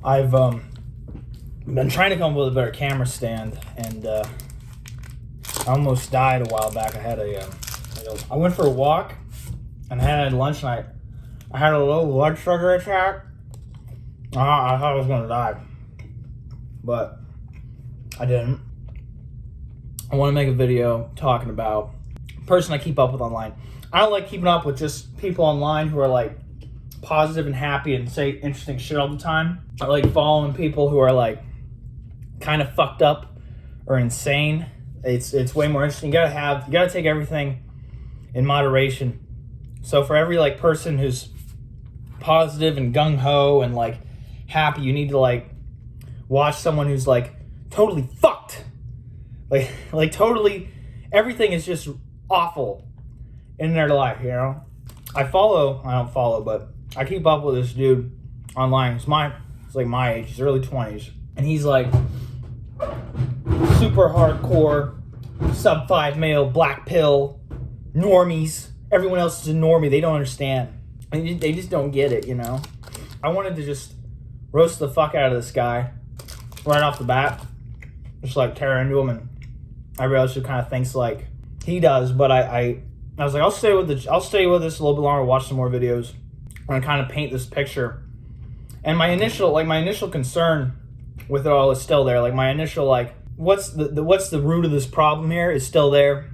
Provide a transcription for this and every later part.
I've been trying to come up with a better camera stand, and I almost died a while back. I went for a walk and had lunch, and I had a low blood sugar attack. I thought I was gonna die, but I didn't. I want to make a video talking about a person I keep up with online. I don't like keeping up with just people online who are like positive and happy and say interesting shit all the time. I like following people who are like kind of fucked up or insane. It's way more interesting. You gotta take everything in moderation. So for every like person who's positive and gung ho and like happy, you need to like watch someone who's like totally fucked. Like totally everything is just awful in their life, you know? I don't follow, but I keep up with this dude online. He's like my age, he's early 20s. And he's like super hardcore, sub 5 male, black pill, normies. Everyone else is a normie. They don't understand. They just don't get it, you know? I wanted to just roast the fuck out of this guy right off the bat. Just like tear into him, and I realized he kind of thinks like he does, but I was like, I'll stay with this a little bit longer, watch some more videos, and kind of paint this picture. And my initial concern with it all is still there. Like my initial like, what's the root of this problem here is still there,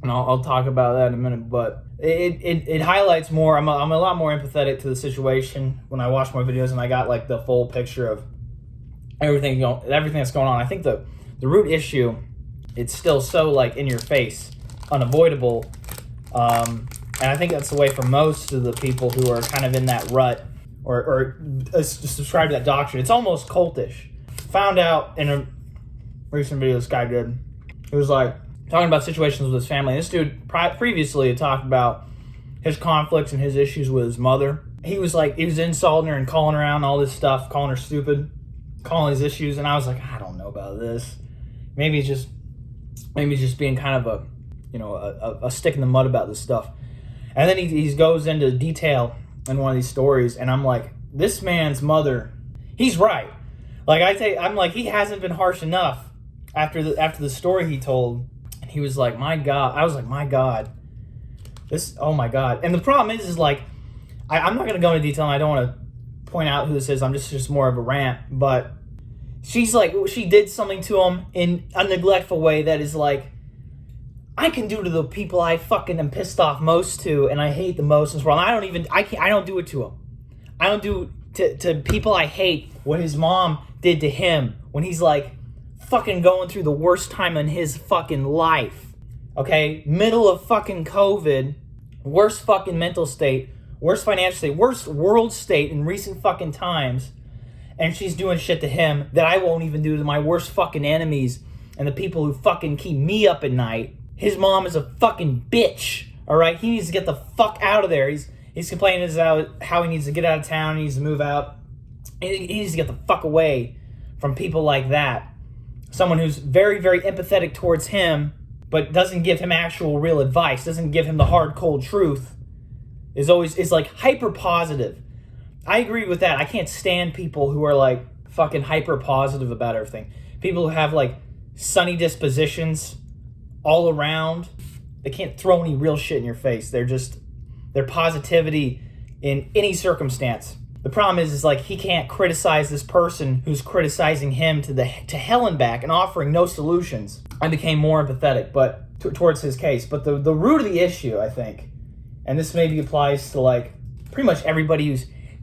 and I'll talk about that in a minute. But it highlights more. I'm a lot more empathetic to the situation when I watch my videos, and I got like the full picture of everything that's going on. I think the root issue, it's still so like in your face, unavoidable, and I think that's the way for most of the people who are kind of in that rut or subscribe to that doctrine. It's almost cultish. Found out in a recent video this guy did, it was like talking about situations with his family. This dude previously had talked about his conflicts and his issues with his mother. He was insulting her and calling her out and all this stuff, calling her stupid, calling his issues, and I was like, I don't know about this. Maybe it's just being kind of a stick in the mud about this stuff. And then he goes into detail in one of these stories, and I'm like, this man's mother, he's right. Like I'm like, he hasn't been harsh enough after the story he told. And he was like, my God. I was like, my God. Oh my God. And the problem is like, I'm not gonna go into detail, and I don't want to point out who this is. I'm just more of a rant, but she's like, she did something to him in a neglectful way that is like, I can do to the people I fucking am pissed off most to, and I hate the most in this world. I don't do it to him. I don't do to people I hate what his mom did to him when he's like fucking going through the worst time in his fucking life. Okay? Middle of fucking COVID, worst fucking mental state, worst financial state, worst world state in recent fucking times. And she's doing shit to him that I won't even do to my worst fucking enemies and the people who fucking keep me up at night. His mom is a fucking bitch, all right? He needs to get the fuck out of there. He's complaining how he needs to get out of town, he needs to move out. He needs to get the fuck away from people like that. Someone who's very, very empathetic towards him, but doesn't give him actual real advice, doesn't give him the hard, cold truth, is like hyper positive. I agree with that. I can't stand people who are like fucking hyper positive about everything. People who have like sunny dispositions all around. They can't throw any real shit in your face. Their positivity in any circumstance. The problem is like he can't criticize this person who's criticizing him to hell and back and offering no solutions. I became more empathetic, but towards his case. But the root of the issue, I think, and this maybe applies to like pretty much everybody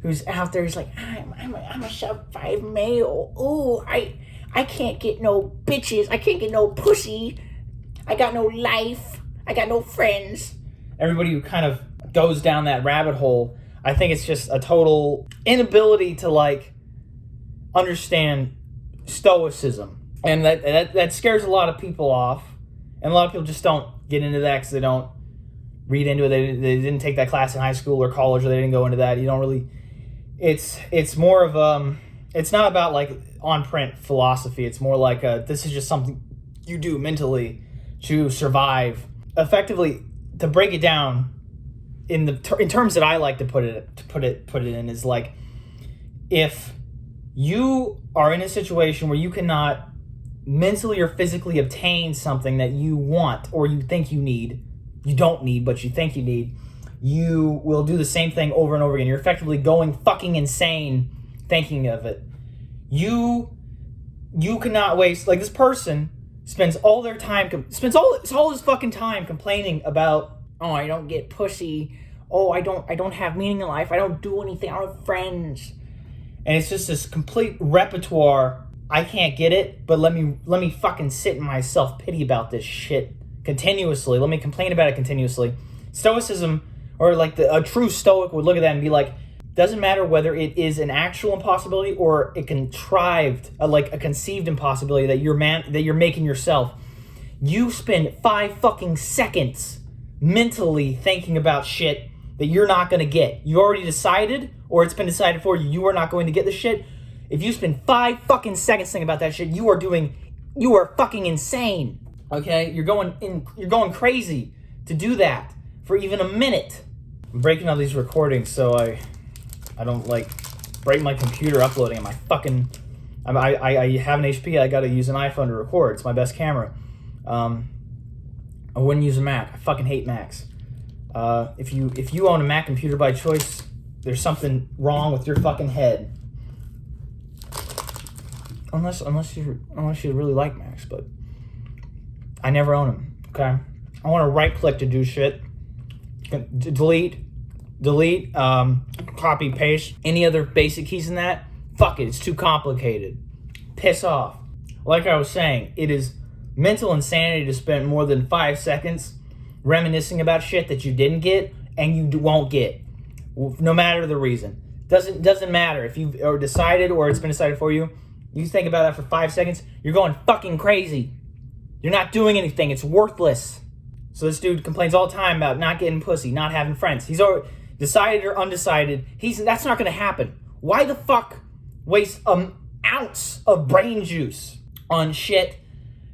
who's out there. He's like, I'm a sub 5 male. Ooh, I can't get no bitches. I can't get no pussy. I got no life. I got no friends. Everybody who kind of goes down that rabbit hole, I think it's just a total inability to like understand stoicism, and that scares a lot of people off. And a lot of people just don't get into that because they don't read into it. They didn't take that class in high school or college, or they didn't go into that. You don't really. It's more of it's not about like on print philosophy. It's more like this is just something you do mentally to survive. Effectively, to break it down in terms that I like to put it in is like, if You are in a situation where you cannot mentally or physically obtain something that you want or you think you need. You don't need, but you think you need. You will do the same thing over and over again. You're effectively going fucking insane thinking of it. You cannot waste, like, this person spends all their time, spends all his fucking time complaining about, oh, I don't get pussy. Oh, I don't have meaning in life. I don't do anything. I don't have friends. And it's just this complete repertoire. I can't get it, but let me fucking sit in my self-pity about this shit continuously. Let me complain about it continuously. Stoicism, or like a true Stoic would look at that and be like, doesn't matter whether it is an actual impossibility or a contrived, like a conceived impossibility that you're making yourself. You spend 5 fucking seconds mentally thinking about shit that you're not going to get. You already decided, or it's been decided for you, you are not going to get the shit. If you spend 5 fucking seconds thinking about that shit, you are fucking insane. Okay? You're going crazy to do that for even a minute. I'm breaking all these recordings so I don't like break my computer uploading and my fucking I have an HP. I got to use an iPhone to record. It's my best camera. I wouldn't use a Mac. I fucking hate Macs. If you own a Mac computer by choice, there's something wrong with your fucking head. Unless you really like Macs, but I never own them. Okay, I want to right click to do shit. Delete, copy, paste. Any other basic keys in that? Fuck it, it's too complicated. Piss off. Like I was saying, it is mental insanity to spend more than 5 seconds reminiscing about shit that you didn't get and you won't get, no matter the reason. Doesn't matter if you've or decided or it's been decided for you. You think about that for 5 seconds, you're going fucking crazy. You're not doing anything. It's worthless. So this dude complains all the time about not getting pussy, not having friends. He's already decided or undecided. That's not going to happen. Why the fuck waste an ounce of brain juice on shit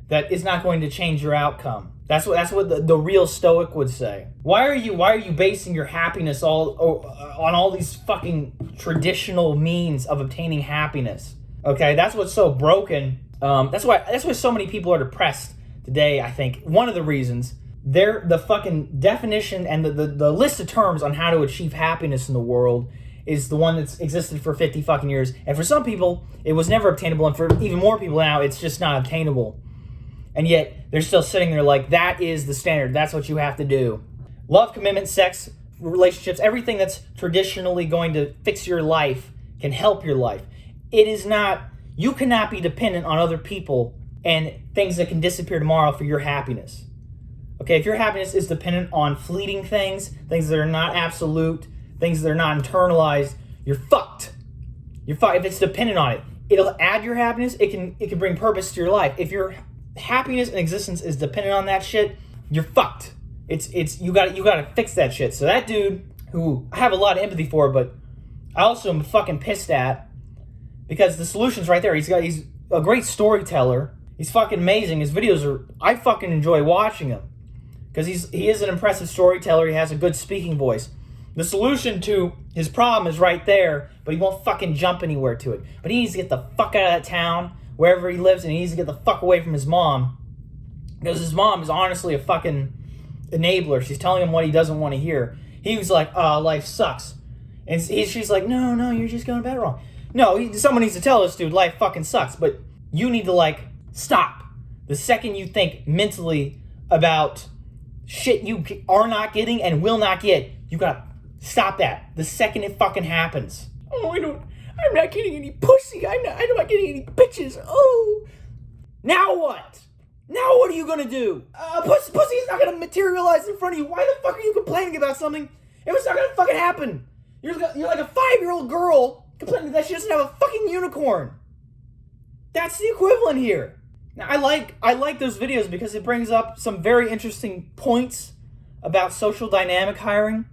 that is not going to change your outcome? That's what the real Stoic would say. Why are you basing your happiness on all these fucking traditional means of obtaining happiness? Okay, that's what's so broken. That's why so many people are depressed today. I think one of the reasons the fucking definition and the list of terms on how to achieve happiness in the world is the one that's existed for 50 fucking years. And for some people, it was never obtainable, and for even more people now, it's just not obtainable. And yet, they're still sitting there like, that is the standard. That's what you have to do. Love, commitment, sex, relationships, everything that's traditionally going to fix your life can help your life. It is not, you cannot be dependent on other people and things that can disappear tomorrow for your happiness. Okay, if your happiness is dependent on fleeting things that are not absolute, things that are not internalized, you're fucked. You're fucked. If it's dependent on it, it'll add your happiness. It can bring purpose to your life. If your happiness and existence is dependent on that shit, you're fucked. It's you got to fix that shit. So that dude, who I have a lot of empathy for, but I also am fucking pissed at, because the solution's right there. He's a great storyteller. He's fucking amazing. His videos I fucking enjoy watching him because he is an impressive storyteller. He has a good speaking voice. The solution to his problem is right there, but he won't fucking jump anywhere to it. But he needs to get the fuck out of that town, wherever he lives, and he needs to get the fuck away from his mom. Because his mom is honestly a fucking enabler. She's telling him what he doesn't want to hear. He was like, oh, life sucks. And she's like, no, you're just going about it wrong. No, someone needs to tell this dude life fucking sucks. But you need to, stop. The second you think mentally about shit you are not getting and will not get, you gotta stop that. The second it fucking happens. Oh, I'm not getting any pussy. I'm not getting any bitches. Oh. Now what? Now what are you gonna do? Pussy is not gonna materialize in front of you. Why the fuck are you complaining about something if it's not gonna fucking happen? You're like a 5-year-old girl complaining that she doesn't have a fucking unicorn. That's the equivalent here. Now, I like those videos because it brings up some very interesting points about social dynamic hiring.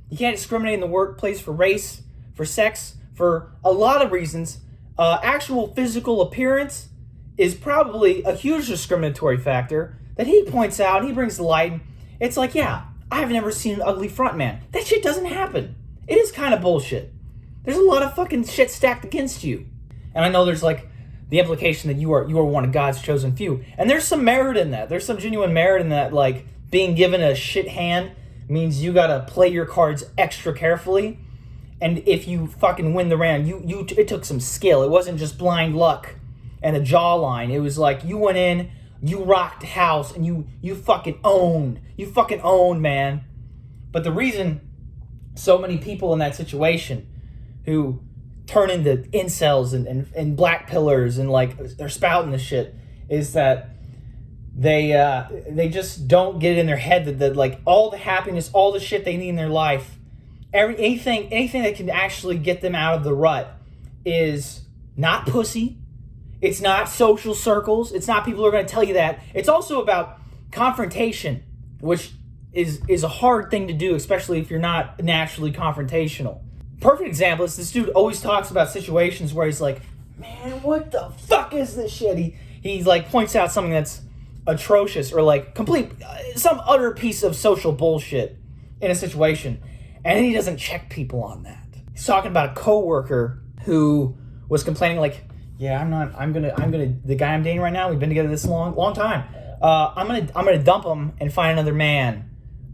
You can't discriminate in the workplace for race, for sex, for a lot of reasons. Actual physical appearance is probably a huge discriminatory factor that he points out, he brings to light. It's like, yeah, I've never seen an ugly front man. That shit doesn't happen. It is kind of bullshit. There's a lot of fucking shit stacked against you. And I know there's like the implication that you are one of God's chosen few. And there's some merit in that. There's some genuine merit in that, like being given a shit hand means you gotta play your cards extra carefully. And if you fucking win the round, it took some skill. It wasn't just blind luck and a jawline. It was like you went in, you rocked the house, and you fucking owned. You fucking owned, man. But the reason so many people in that situation who turn into incels and black pillars and like they're spouting this shit is that they just don't get it in their head that like all the happiness, all the shit they need in their life, anything that can actually get them out of the rut is not pussy. It's not social circles. It's not people who are going to tell you that. It's also about confrontation, which is a hard thing to do, especially if you're not naturally confrontational. Perfect example is this dude always talks about situations where he's like, man, what the fuck is this shit? He like points out something that's atrocious or like some utter piece of social bullshit in a situation, and then he doesn't check people on that. He's talking about a coworker who was complaining like, yeah, I'm gonna the guy I'm dating right now, we've been together this long time. I'm gonna dump him and find another man.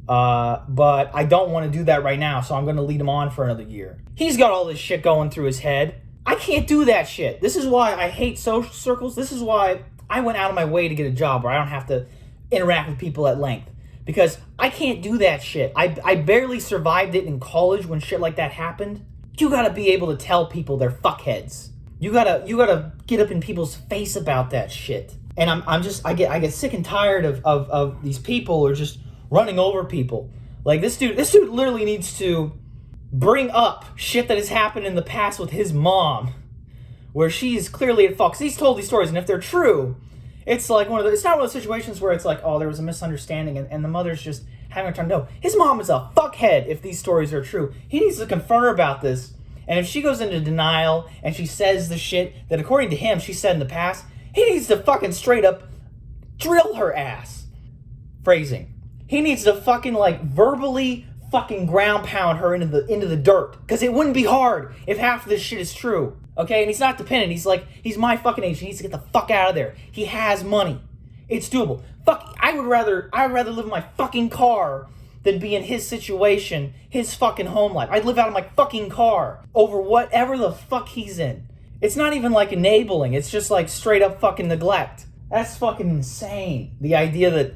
But I don't want to do that right now, so I'm going to lead him on for another year. He's got all this shit going through his head. I can't do that shit. This is why I hate social circles. This is why I went out of my way to get a job where I don't have to interact with people at length. Because I can't do that shit. I barely survived it in college when shit like that happened. You gotta be able to tell people they're fuckheads. You gotta get up in people's face about that shit. And I get sick and tired of these people who are just running over people. Like this dude literally needs to bring up shit that has happened in the past with his mom, where she's clearly at fault. 'Cause he's told these stories, and if they're true, it's like it's not one of those situations where it's like, oh, there was a misunderstanding, and the mother's just having a time. No, his mom is a fuckhead if these stories are true. He needs to confront her about this, and if she goes into denial and she says the shit that according to him she said in the past, he needs to fucking straight up drill her ass. Phrasing. He needs to fucking like verbally fucking ground pound her into the dirt. Because it wouldn't be hard if half of this shit is true. Okay? And he's not dependent. He's my fucking age. He needs to get the fuck out of there. He has money. It's doable. Fuck, I would rather live in my fucking car than be in his situation, his fucking home life. I'd live out of my fucking car over whatever the fuck he's in. It's not even like enabling. It's just like straight up fucking neglect. That's fucking insane. The idea that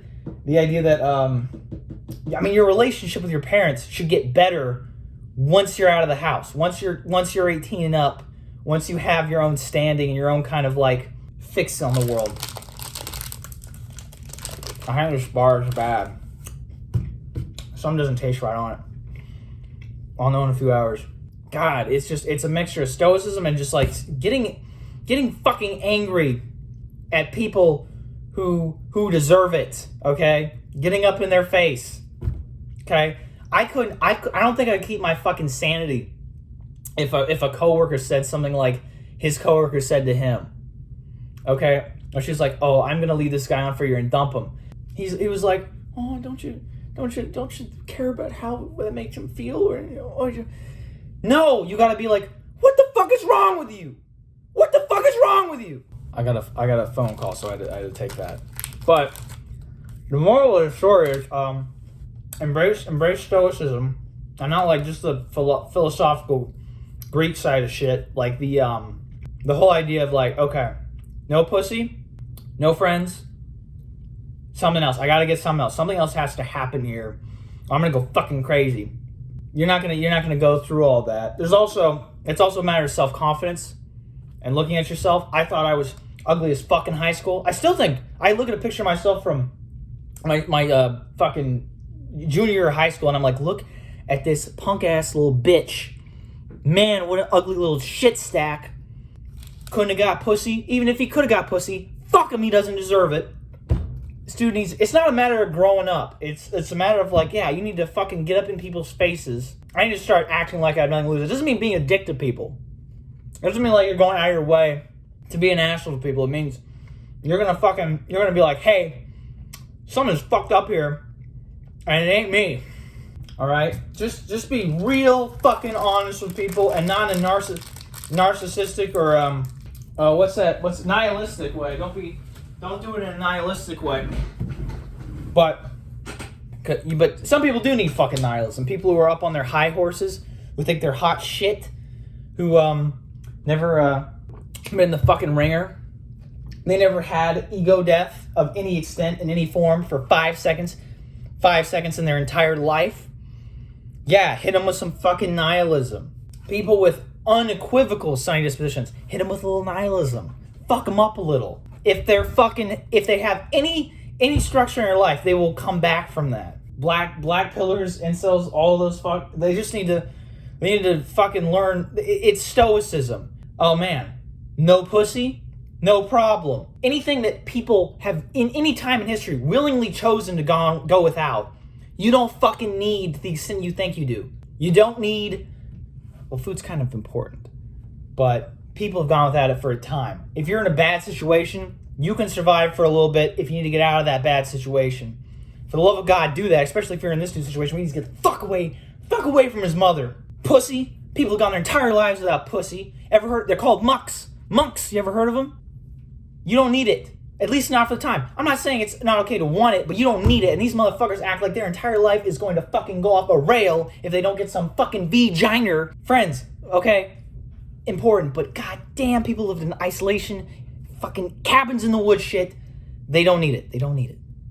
your relationship with your parents should get better once you're out of the house. Once you're 18 and up, once you have your own standing and your own kind of like fix on the world. I think this bar is bad. Some doesn't taste right on it. I'll know in a few hours. God, it's a mixture of stoicism and just like getting fucking angry at people who deserve it, okay? Getting up in their face, okay? I don't think I'd keep my fucking sanity if a coworker said something like his coworker said to him, okay? Or she's like, oh, I'm gonna lead this guy on for you and dump him. He was like, oh, don't you care about how that makes him feel? Or no, you gotta be like, what the fuck is wrong with you? What the fuck is wrong with you? I got a phone call, so I had to take that. But the moral of the story is, embrace stoicism, and not like just the philosophical Greek side of shit. Like the whole idea of like, okay, no pussy, no friends, something else. I gotta get something else. Something else has to happen here. I'm gonna go fucking crazy. You're not gonna go through all that. It's also a matter of self-confidence and looking at yourself. I thought I was ugly as fuck in high school. I still think, I look at a picture of myself from my fucking junior year of high school, and I'm like, look at this punk ass little bitch. Man, what an ugly little shit stack. Couldn't have got pussy. Even if he could have got pussy, fuck him, he doesn't deserve it. This dude needs, it's not a matter of growing up. It's a matter of like, yeah, you need to fucking get up in people's faces. I need to start acting like I have nothing to lose. It doesn't mean being a dick to people. It doesn't mean like you're going out of your way to be an asshole to people. It means you're gonna be like, hey, something's fucked up here, and it ain't me. Alright? Just be real fucking honest with people, and not in a narcissistic or What's that? What's nihilistic way? Don't do it in a nihilistic way. But some people do need fucking nihilism. People who are up on their high horses, who think they're hot shit, who never been in the fucking ringer. They never had ego death of any extent in any form for 5 seconds. 5 seconds in their entire life. Yeah, hit them with some fucking nihilism. People with unequivocal sunny dispositions, hit them with a little nihilism. Fuck them up a little. If they have any structure in their life, they will come back from that. Black pillars, incels, all those they just need to fucking learn. It's stoicism. Oh man, no pussy, no problem. Anything that people have in any time in history willingly chosen to go without, you don't fucking need the extent you think you do. You don't need. Well, food's kind of important, but people have gone without it for a time. If you're in a bad situation, you can survive for a little bit if you need to get out of that bad situation. For the love of God, do that, especially if you're in this new situation. We need to get the fuck away from his mother. Pussy. People have gone their entire lives without pussy. Ever heard? They're called monks. Monks, you ever heard of them? You don't need it. At least not for the time. I'm not saying it's not okay to want it, but you don't need it. And these motherfuckers act like their entire life is going to fucking go off a rail if they don't get some fucking vagina. Friends, okay? Important, but goddamn, people lived in isolation, fucking cabins in the woods shit. They don't need it. They don't need it.